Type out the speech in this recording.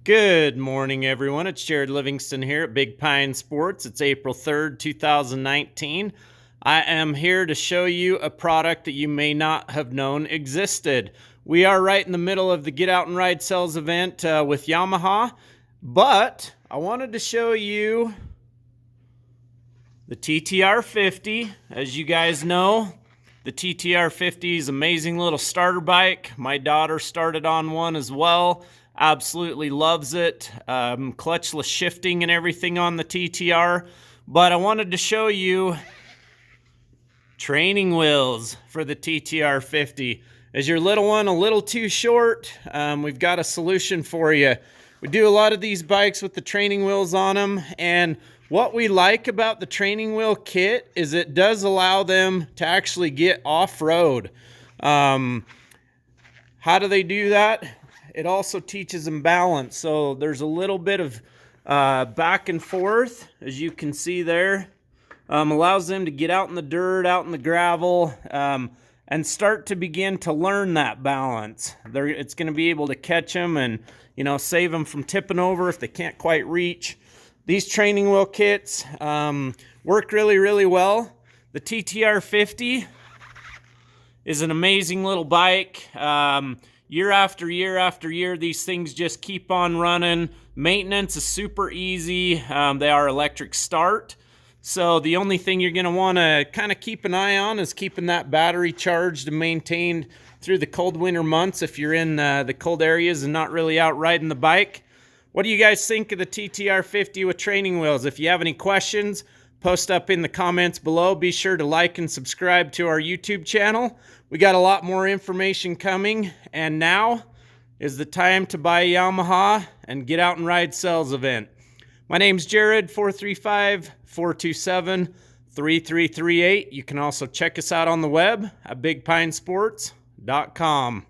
Good morning, everyone. It's Jared Livingston here at Big Pine Sports. It's April 3rd, 2019. I am here to show you a product that you may not have known existed. We are right in the middle of the Get Out and Ride Sales event with Yamaha, but I wanted to show you the TTR50. As you guys know, the TTR50 is an amazing little starter bike. My daughter started on one as well. Absolutely loves it. Clutchless shifting and everything on the TTR. But I wanted to show you training wheels for the TTR50. Is your little one a little too short? We've got a solution for you. We do a lot of these bikes with the training wheels on them, and what we like about the training wheel kit is it does allow them to actually get off-road. How do they do that? It also teaches them balance. So there's a little bit of back and forth, as you can see there. Allows them to get out in the dirt, out in the gravel, and start to begin to learn that balance. It's going to be able to catch them and, save them from tipping over if they can't quite reach. These training wheel kits work really, really well. The TTR50 is an amazing little bike. Year after year after year, these things just keep on running. Maintenance is super easy. They are electric start. So the only thing you're going to want to kind of keep an eye on is keeping that battery charged and maintained through the cold winter months if you're in the cold areas and not really out riding the bike. What do you guys think of the TTR50 with training wheels? If you have any questions, post up in the comments below. Be sure to like and subscribe to our YouTube channel. We got a lot more information coming, and now is the time to buy a Yamaha and Get Out and Ride Sales event. My name's Jared, 435-427-3338. You can also check us out on the web at bigpinesports.com.